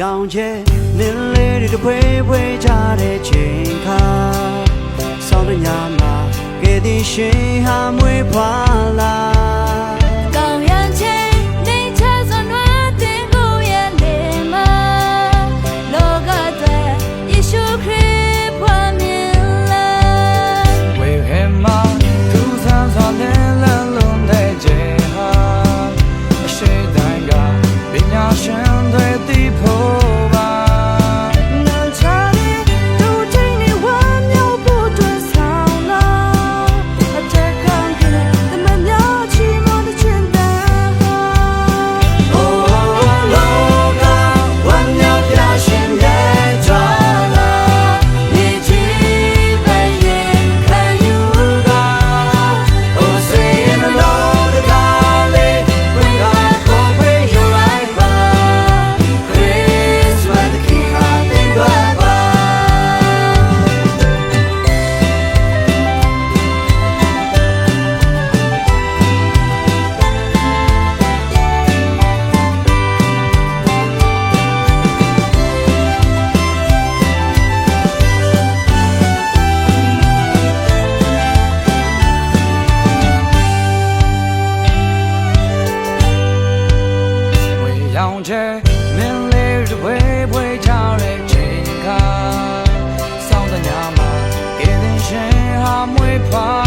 ရောင်ချဲလင်းလေးတွေဖွေးဖွေးကြတဲ့ချိန်ခါဆောင်းတဲ့ညမှာကဲဒီရှင်ဟာမွေးဖွာလာကောင်းရန်ချင်းနေချစွန်နွားတင်ကိုရဲ့လေမလောကတဲ့ယေရှုခရစ်ဖွာမြင်လာဝေဟဲမှာသူဆန်းစွာနဲ့လမ်းလုံးတဲ့ချိန်ဟာအရှိတိုင်းကပညာရှင်တွေသိဖို့ရောင်ချဲမင်းလေးတွေဝေးဝေးချတဲ့ချိန်ခါစောင်းတဲ့ညမှာကဲတင်ရှင်ဟာမွေးဖွာ